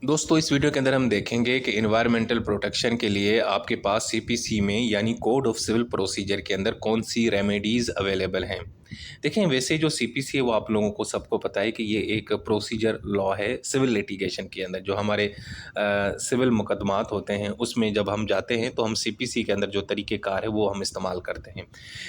दोस्तों इस वीडियो के अंदर हम देखेंगे कि एनवायरमेंटल प्रोटेक्शन के लिए आपके पास सीपीसी में यानी कोड ऑफ सिविल प्रोसीजर के अंदर कौन सी रेमेडीज़ अवेलेबल हैं। देखें वैसे जो सीपीसी है वो आप लोगों को सबको पता है कि ये एक प्रोसीजर लॉ है सिविल लिटिगेशन के अंदर। जो हमारे सिविल मुकदमात होते हैं उसमें जब हम जाते हैं तो हम सीपीसी के अंदर जो तरीक़ेकार है वो हम इस्तेमाल करते हैं।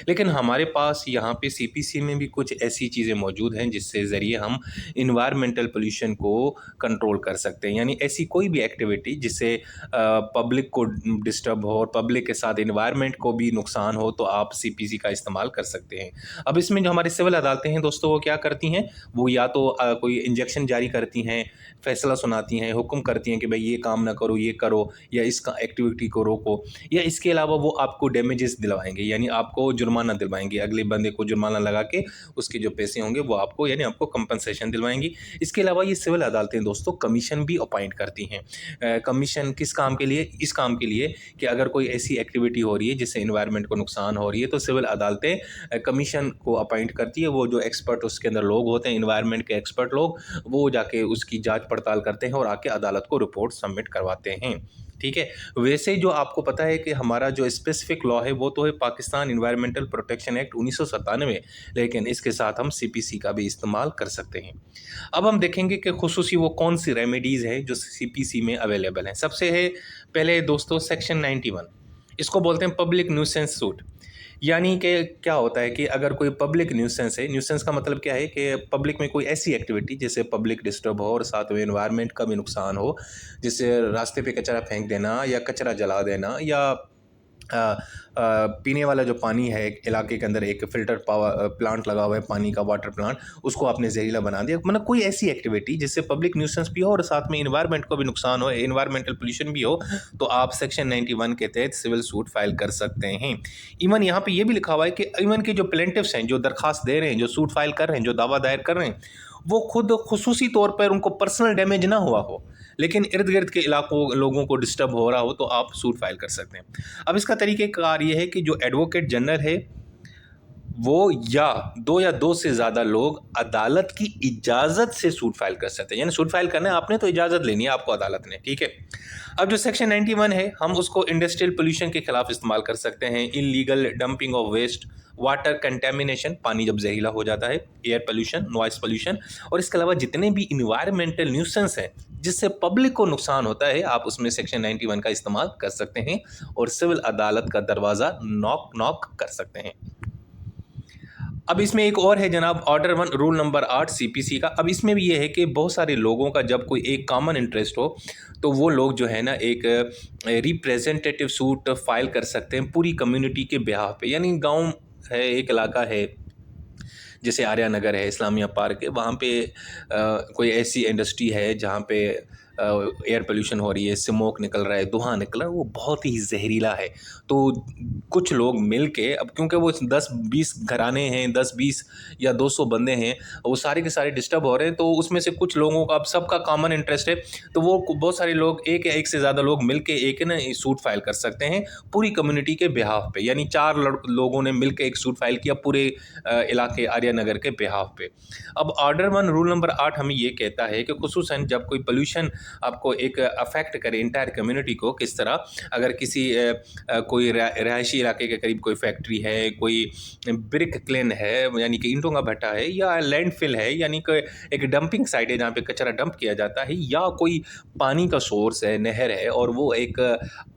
लेकिन हमारे पास यहाँ पे सीपीसी में भी कुछ ऐसी चीज़ें मौजूद हैं जिससे ज़रिए हम इन्वायरमेंटल पोल्यूशन को कंट्रोल कर सकते हैं। यानी ऐसी कोई भी एक्टिविटी जिससे पब्लिक को डिस्टर्ब हो और पब्लिक के साथ इन्वायरमेंट को भी नुकसान हो तो आप सीपीसी का इस्तेमाल कर सकते हैं। अब इसमें जो हमारी सिविल अदालतें हैं दोस्तों वो क्या करती हैं, वो या तो कोई इंजेक्शन जारी करती हैं, फैसला सुनाती हैं, हुक्म करती हैं कि भाई ये काम ना करो, ये करो या इस एक्टिविटी को रोको, या इसके अलावा वो आपको डैमेजेस दिलवाएंगे यानी आपको जुर्माना दिलवाएंगे, अगले बंदे को जुर्माना लगा के उसके जो पैसे होंगे वो आपको यानी आपको कंपनसेशन दिलवाएंगी। इसके अलावा ये सिविल अदालतें दोस्तों कमीशन भी अपॉइंट करती हैं। कमीशन किस काम के लिए, इस काम के लिए कि अगर कोई ऐसी एक्टिविटी हो रही है जिससे इन्वायरमेंट को नुकसान हो रही है तो सिविल अदालतें कमीशन को अपॉइंट करती है। वो जो एक्सपर्ट उसके अंदर लोग होते हैं, इन्वायरमेंट के एक्सपर्ट लोग, वो जाके उसकी जांच पड़ताल करते हैं और आके अदालत को रिपोर्ट सबमिट करवाते हैं। ठीक है। वैसे जो आपको पता है कि हमारा जो स्पेसिफिक लॉ है वो तो है पाकिस्तान इन्वायरमेंटल प्रोटेक्शन एक्ट 1997, लेकिन इसके साथ हम सीपीसी का भी इस्तेमाल कर सकते हैं। अब हम देखेंगे कि खुसूसी वो कौन सी रेमेडीज़ है जो सीपीसी में अवेलेबल हैं। सबसे है पहले दोस्तों सेक्शन 91, इसको बोलते हैं पब्लिक न्यूसेंस सूट। यानी कि क्या होता है कि अगर कोई पब्लिक न्यूसेंस है, न्यूसेंस का मतलब क्या है कि पब्लिक में कोई ऐसी एक्टिविटी जिससे पब्लिक डिस्टर्ब हो और साथ में एनवायरनमेंट का भी नुकसान हो, जैसे रास्ते पे कचरा फेंक देना या कचरा जला देना या पीने वाला जो पानी है इलाके के अंदर एक फ़िल्टर पावर प्लांट लगा हुआ है पानी का, वाटर प्लांट, उसको आपने जहरीला बना दिया। मतलब कोई ऐसी एक्टिविटी जिससे पब्लिक न्यूसेंस भी हो और साथ में इन्वायरमेंट को भी नुकसान हो, इन्वायरमेंटल पोल्यूशन भी हो, तो आप सेक्शन 91 के तहत सिविल सूट फाइल कर सकते हैं। इवन यहाँ पे ये भी लिखा हुआ है कि इवन के जो प्लेंटिफ्स हैं, जो दरख्वास्त दे रहे हैं, जो सूट फाइल कर रहे हैं, जो दावा दायर कर रहे हैं, वो खुद खुसूसी तौर पर उनको पर्सनल डैमेज ना हुआ हो लेकिन इर्द गिर्द के इलाकों लोगों को डिस्टर्ब हो रहा हो तो आप सूट फाइल कर सकते हैं। अब इसका तरीक़ेकार ये है कि जो एडवोकेट जनरल है वो या दो से ज़्यादा लोग अदालत की इजाज़त से सूट फाइल कर सकते हैं। यानी सूट फाइल करना है आपने तो इजाज़त लेनी है आपको अदालत ने, ठीक है। अब जो सेक्शन 91 है हम उसको इंडस्ट्रियल पोल्यूशन के खिलाफ इस्तेमाल कर सकते हैं, illegal dumping of waste, water contamination, पानी जब जहरीला हो जाता है, एयर पोल्यूशन, नॉइस पोल्यूशन, और इसके अलावा जितने भी इन्वायरमेंटल न्यूसेंस हैं जिससे पब्लिक को नुकसान होता है, आप उसमें सेक्शन 91 का इस्तेमाल कर सकते हैं और सिविल अदालत का दरवाज़ा नॉक नॉक कर सकते हैं। अब इसमें एक और है जनाब, ऑर्डर 1 रूल नंबर 8 सीपीसी का। अब इसमें भी ये है कि बहुत सारे लोगों का जब कोई एक कॉमन इंटरेस्ट हो तो वो लोग जो है ना एक रिप्रेजेंटेटिव सूट फाइल कर सकते हैं पूरी कम्युनिटी के बिहाफ पे। यानी गांव है, एक इलाका है जैसे आर्या नगर है, इस्लामिया पार्क है, वहाँ पे कोई ऐसी इंडस्ट्री है जहाँ पे एयर पोल्यूशन हो रही है, स्मोक निकल रहा है, धुआं निकल रहा है, वो बहुत ही जहरीला है। तो कुछ लोग मिल के, अब क्योंकि वो 10-20 घराने हैं, 10-20 या 200 बंदे हैं, वो सारे के सारे डिस्टर्ब हो रहे हैं, तो उसमें से कुछ लोगों का अब सबका कॉमन इंटरेस्ट है, तो वो बहुत सारे लोग एक या एक से ज़्यादा लोग मिल के एक ना सूट फाइल कर सकते हैं पूरी कम्युनिटी के बिहाफ पे। यानी 4 लोगों ने मिल के एक सूट फाइल किया पूरे इलाके आर्या नगर के बिहाफ पे। अब ऑर्डर 1 रूल नंबर 8 हमें ये कहता है कि खुसूसन जब कोई पोल्यूशन आपको एक अफेक्ट करे इंटायर कम्युनिटी को, किस तरह, अगर किसी कोई रहायशी इलाके के करीब कोई फैक्ट्री है, कोई ब्रिक क्लेन है यानी कि ईंटों का भट्टा है, या लैंडफिल है यानी कि एक डंपिंग साइट है जहाँ पे कचरा डंप किया जाता है, या कोई पानी का सोर्स है, नहर है और वो एक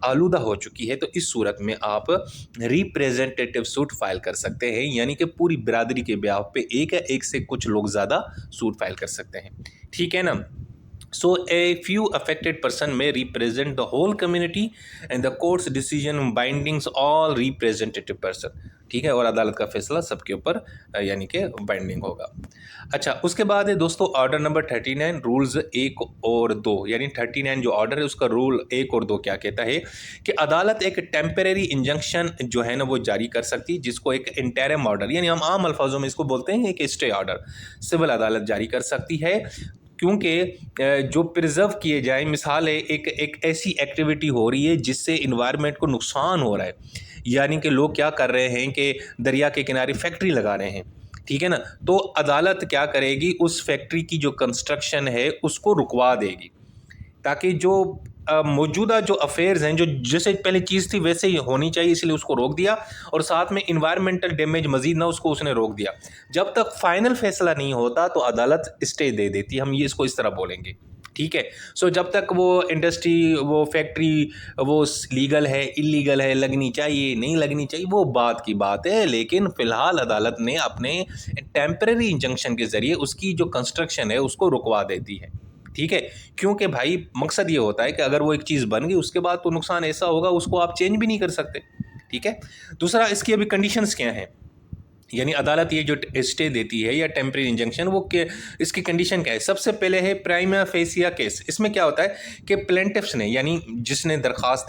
आलूदा हो चुकी है, तो इस सूरत में आप रिप्रेजेंटेटिव सूट फाइल कर सकते हैं। यानी कि पूरी बिरादरी के ब्याह पे एक या एक से कुछ लोग ज़्यादा सूट फाइल कर सकते हैं, ठीक है ना। So a few affected person may represent the whole community and the court's decision bindings all representative person, ठीक है, और अदालत का फैसला सबके ऊपर यानी कि बाइंडिंग होगा। अच्छा, उसके बाद है दोस्तों ऑर्डर नंबर 39 रूल्स 1 और 2। यानी 39 जो ऑर्डर है उसका रूल 1 और 2 क्या कहता है कि अदालत एक टेम्परेरी इंजंक्शन जो है ना वो जारी कर सकती है, जिसको एक इंटरिम ऑर्डर यानी हम आम अल्फाजों में इसको बोलते हैं एक स्टे ऑर्डर सिविल अदालत जारी कर सकती है, क्योंकि जो प्रिजर्व किए जाए, मिसाल है एक ऐसी एक्टिविटी हो रही है जिससे इन्वायरमेंट को नुकसान हो रहा है, यानी कि लोग क्या कर रहे हैं कि दरिया के किनारे फैक्ट्री लगा रहे हैं, ठीक है ना, तो अदालत क्या करेगी, उस फैक्ट्री की जो कंस्ट्रक्शन है उसको रुकवा देगी। ताकि जो मौजूदा जो अफेयर्स हैं, जो जैसे पहले चीज़ थी वैसे ही होनी चाहिए, इसलिए उसको रोक दिया। और साथ में इन्वायरमेंटल डैमेज मजीद ना उसको उसने रोक दिया। जब तक फाइनल फैसला नहीं होता तो अदालत स्टे दे देती है, हम ये इसको इस तरह बोलेंगे, ठीक है। सो जब तक वो इंडस्ट्री, वो फैक्ट्री, वो लीगल है इलीगल है, लगनी चाहिए नहीं लगनी चाहिए, वो बात की बात है। लेकिन फ़िलहाल अदालत ने अपने टेम्परेरी इंजंक्शन के ज़रिए उसकी जो कंस्ट्रक्शन है उसको रुकवा देती है, ठीक है। क्योंकि भाई मकसद ये होता है कि अगर वो एक चीज़ बन गई उसके बाद तो नुकसान ऐसा होगा उसको आप चेंज भी नहीं कर सकते, ठीक है। दूसरा, इसकी अभी कंडीशंस क्या हैं, यानी अदालत ये जो स्टे देती है या टेम्परेरी इंजंक्शन, वो के इसकी कंडीशन क्या है। सबसे पहले है प्राइमा फेसिया केस। इसमें क्या होता है कि प्लेंटिफ्स ने, यानी जिसने दरख्वास्त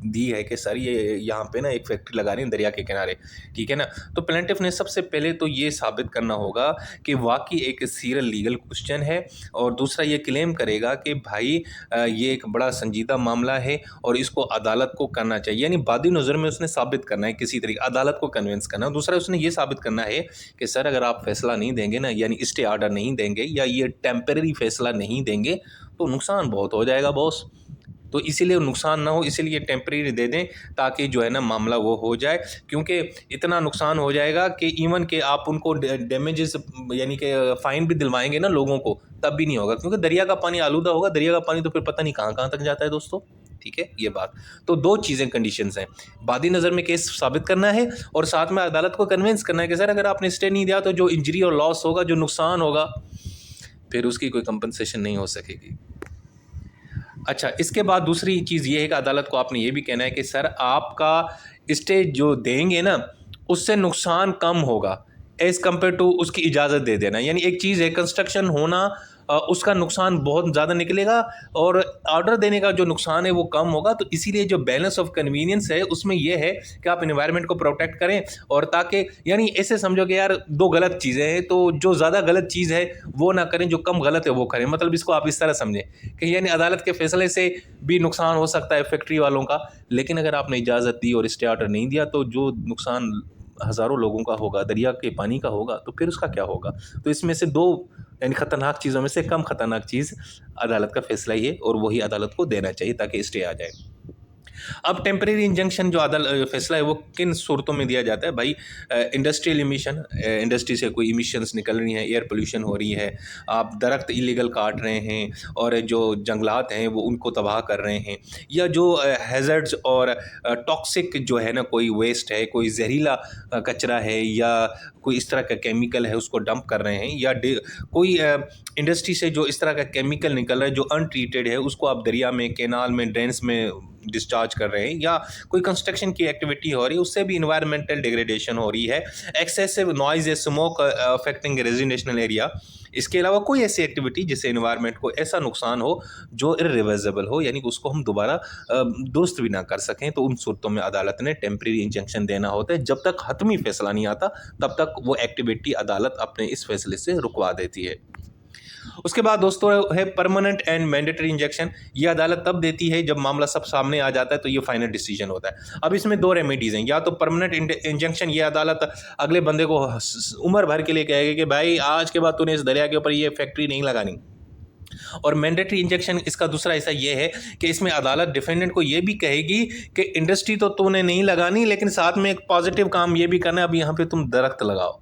दी है कि सर ये यहाँ पे ना एक फैक्ट्री लगा रही है दरिया के किनारे, ठीक है ना, तो प्लेंटिफ ने सबसे पहले तो ये साबित करना होगा कि वाकई एक सीरियल लीगल क्वेश्चन है। और दूसरा ये क्लेम करेगा कि भाई ये एक बड़ा संजीदा मामला है और इसको अदालत को करना चाहिए, यानी बादी नज़र में उसने साबित करना है, किसी तरीके अदालत को कन्विंस करना है। दूसरा उसने ये साबित करना है कि सर अगर आप फैसला नहीं देंगे ना, यानी स्टे ऑर्डर नहीं देंगे या ये टेम्परेरी फैसला नहीं देंगे तो नुकसान बहुत हो जाएगा बॉस। तो इसीलिए नुकसान ना हो, इसीलिए टेम्परेरी दे दें ताकि जो है ना मामला वो हो जाए। क्योंकि इतना नुकसान हो जाएगा कि इवन के आप उनको डैमेजेस यानी कि फ़ाइन भी दिलवाएंगे ना लोगों को, तब भी नहीं होगा, क्योंकि दरिया का पानी आलूदा होगा। दरिया का पानी तो फिर पता नहीं कहाँ कहाँ तक जाता है दोस्तों, ठीक है, ये बात। तो दो चीज़ें कंडीशंस हैं, बादी नज़र में केस साबित करना है और साथ में अदालत को कन्विंस करना है कि सर अगर आपने स्टे नहीं दिया तो जो इंजरी और लॉस होगा, जो नुकसान होगा, फिर उसकी कोई कंपनसेशन नहीं हो सकेगी। अच्छा, इसके बाद दूसरी चीज़ ये है कि अदालत को आपने ये भी कहना है कि सर आपका स्टे जो देंगे ना उससे नुकसान कम होगा एज़ कम्पेयर टू उसकी इजाज़त दे देना। यानी एक चीज़ है कंस्ट्रक्शन होना, उसका नुकसान बहुत ज़्यादा निकलेगा और ऑर्डर देने का जो नुकसान है वो कम होगा। तो इसीलिए जो बैलेंस ऑफ कन्वीनियंस है उसमें ये है कि आप एनवायरनमेंट को प्रोटेक्ट करें और ताकि, यानी ऐसे समझो कि यार दो गलत चीज़ें हैं तो जो ज़्यादा गलत चीज़ है वो ना करें, जो कम गलत है वो करें। मतलब इसको आप इस तरह समझें कि यानी अदालत के फैसले से भी नुकसान हो सकता है फैक्ट्री वालों का, लेकिन अगर आपने इजाज़त दी और स्टे ऑर्डर नहीं दिया तो जो नुकसान हज़ारों लोगों का होगा, दरिया के पानी का होगा, तो फिर उसका क्या होगा। तो इसमें से दो, यानी ख़तरनाक चीज़ों में से कम ख़तरनाक चीज़ अदालत का फैसला ही है और वही अदालत को देना चाहिए ताकि स्टे आ जाए। अब टेम्परेरी इंजंक्शन जो फैसला है वो किन सूरतों में दिया जाता है भाई। इंडस्ट्रियल इमिशन, इंडस्ट्री से कोई इमिशंस निकल रही हैं, एयर पोल्यूशन हो रही है, आप दरख्त इलीगल काट रहे हैं और जो जंगलात हैं वो उनको तबाह कर रहे हैं, या जो हैज़र्ड्स और टॉक्सिक जो है ना कोई वेस्ट है, कोई जहरीला कचरा है या कोई इस तरह का केमिकल है उसको डंप कर रहे हैं, या कोई इंडस्ट्री से जो इस तरह का केमिकल निकल रहा है जो अनट्रीटेड है उसको आप दरिया में, कैनाल में, ड्रेन्स में डिस्चार्ज कर रहे हैं, या कोई कंस्ट्रक्शन की एक्टिविटी हो रही है उससे भी इन्वायरमेंटल डिग्रेडेशन हो रही है, एक्सेसिव नॉइज़ या स्मोक अफेक्टिंग रेजिडेंशियल एरिया। इसके अलावा कोई ऐसी एक्टिविटी जिससे इन्वायरमेंट को ऐसा नुकसान हो जो इरिवर्सिबल हो, यानी कि उसको हम दोबारा दुरुस्त भी ना कर सकें, तो उन सूरतों में अदालत ने टेम्परेरी इंजंक्शन देना होता है। जब तक हतमी फैसला नहीं आता तब तक वो एक्टिविटी अदालत अपने इस फैसले से रुकवा देती है। उसके बाद दोस्तों है परमानेंट एंड मैंडेटरी इंजेक्शन। ये अदालत तब देती है जब मामला सब सामने आ जाता है, तो ये फाइनल डिसीजन होता है। अब इसमें दो रेमेडीज़ हैं, या तो परमानेंट इंजेक्शन, ये अदालत अगले बंदे को उम्र भर के लिए कहेगी कि भाई आज के बाद तूने इस दरिया के ऊपर ये फैक्ट्री नहीं लगानी। और मैंडेटरी इंजेक्शन इसका दूसरा हिस्सा ये है कि इसमें अदालत डिफेंडेंट को ये भी कहेगी कि इंडस्ट्री तो तूने नहीं लगानी, लेकिन साथ में एक पॉजिटिव काम ये भी करना है, अब यहाँ पे तुम दरख्त लगाओ,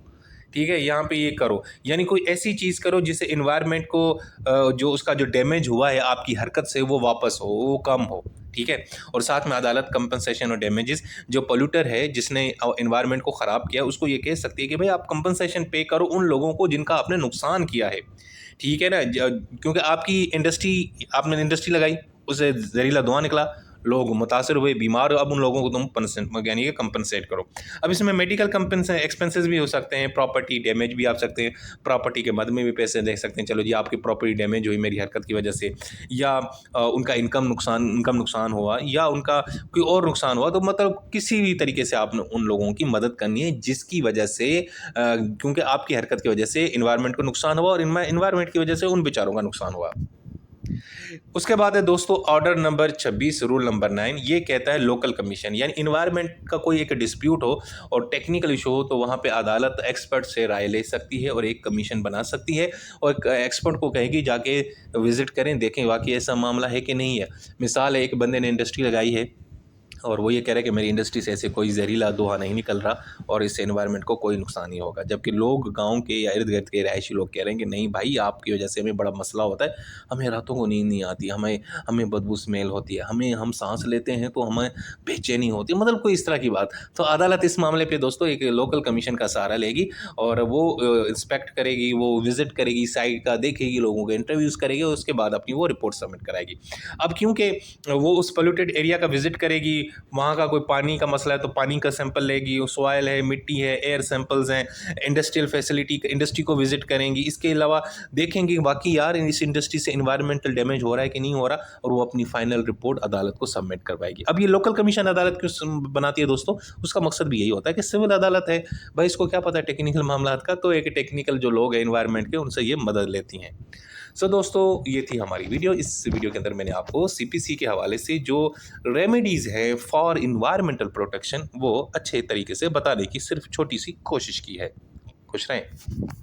ठीक है, यहाँ पे ये करो, यानी कोई ऐसी चीज़ करो जिससे इन्वायरमेंट को जो उसका जो डैमेज हुआ है आपकी हरकत से वो वापस हो, वो कम हो, ठीक है। और साथ में अदालत कंपनसेशन और डैमेजेस, जो पोल्यूटर है जिसने इन्वायरमेंट को ख़राब किया उसको ये कह सकती है कि भाई आप कंपनसेशन पे करो उन लोगों को जिनका आपने नुकसान किया है, ठीक है ना। क्योंकि आपकी आपने इंडस्ट्री लगाई, उससे जहरीला धुआं निकला, लोग मुतासर हुए, बीमार हो, अब उन लोगों को तुम यानी कि कंपनसेट करो। अब इसमें मेडिकल एक्सपेंसेस भी हो सकते हैं, प्रॉपर्टी डैमेज भी आ सकते हैं, प्रॉपर्टी के मद में भी पैसे दे सकते हैं, चलो जी आपकी प्रॉपर्टी डैमेज हुई मेरी हरकत की वजह से, या उनका इनकम नुकसान हुआ, या उनका कोई और नुकसान हुआ, तो मतलब किसी भी तरीके से आपने उन लोगों की मदद करनी है जिसकी वजह से क्योंकि आपकी हरकत की वजह से इन्वायरमेंट को नुकसान हुआ और इन्वायरमेंट की वजह से उन बेचारों का नुकसान हुआ। उसके बाद है दोस्तों ऑर्डर नंबर 26 रूल नंबर 9। ये कहता है लोकल कमीशन, यानी इन्वायरमेंट का कोई एक डिस्प्यूट हो और टेक्निकल इशू हो तो वहाँ पे अदालत एक्सपर्ट से राय ले सकती है और एक कमीशन बना सकती है और एक्सपर्ट को कहेगी जाके विजिट करें, देखें वाकई ऐसा मामला है कि नहीं है। मिसाल है, एक बंदे ने इंडस्ट्री लगाई है और वो ये कह रहा है कि मेरी इंडस्ट्री से ऐसे कोई जहरीला धुआं नहीं निकल रहा और इससे एनवायरनमेंट को कोई नुकसान नहीं होगा, जबकि लोग गांव के या इर्द गिर्द के रहायशी लोग कह रहे हैं कि नहीं भाई, आपकी वजह से हमें बड़ा मसला होता है, हमें रातों को नींद नहीं आती, हमें हमें बदबू स्मेल होती है, हमें हम सांस लेते हैं तो हमें बेचैनी होती है, मतलब कोई इस तरह की बात। तो अदालत इस मामले पर दोस्तों एक लोकल कमीशन का सहारा लेगी और वो इंस्पेक्ट करेगी, वो विजिट करेगी साइट का, देखेगी, लोगों के इंटरव्यूज़ करेगी और उसके बाद अपनी वो रिपोर्ट सबमिट कराएगी। अब क्योंकि वो उस पोल्यूटेड एरिया का विजिट करेगी, वहाँ का कोई पानी का मसला है तो पानी का सैंपल लेगी, सॉयल है, मिट्टी है, एयर सैंपल्स हैं, इंडस्ट्रियल फैसिलिटी, इंडस्ट्री को विजिट करेंगी, इसके अलावा देखेंगे बाकी यार इस इंडस्ट्री से इन्वायरमेंटल डैमेज हो रहा है कि नहीं हो रहा, और वो अपनी फाइनल रिपोर्ट अदालत को सबमिट करवाएगी। अब ये लोकल कमीशन अदालत क्यों बनाती है दोस्तों, उसका मकसद भी यही होता है कि सिविल अदालत है भाई, इसको क्या पता है टेक्निकल मामला का, तो एक टेक्निकल जो लोग हैं इन्वायरमेंट के, उनसे ये मदद लेती हैं। सो दोस्तों, ये थी हमारी वीडियो। इस वीडियो के अंदर मैंने आपको सीपीसी के हवाले से जो रेमेडीज़ है फॉर इन्वायरमेंटल प्रोटेक्शन वो अच्छे तरीके से बताने की सिर्फ छोटी सी कोशिश की है। खुश रहें।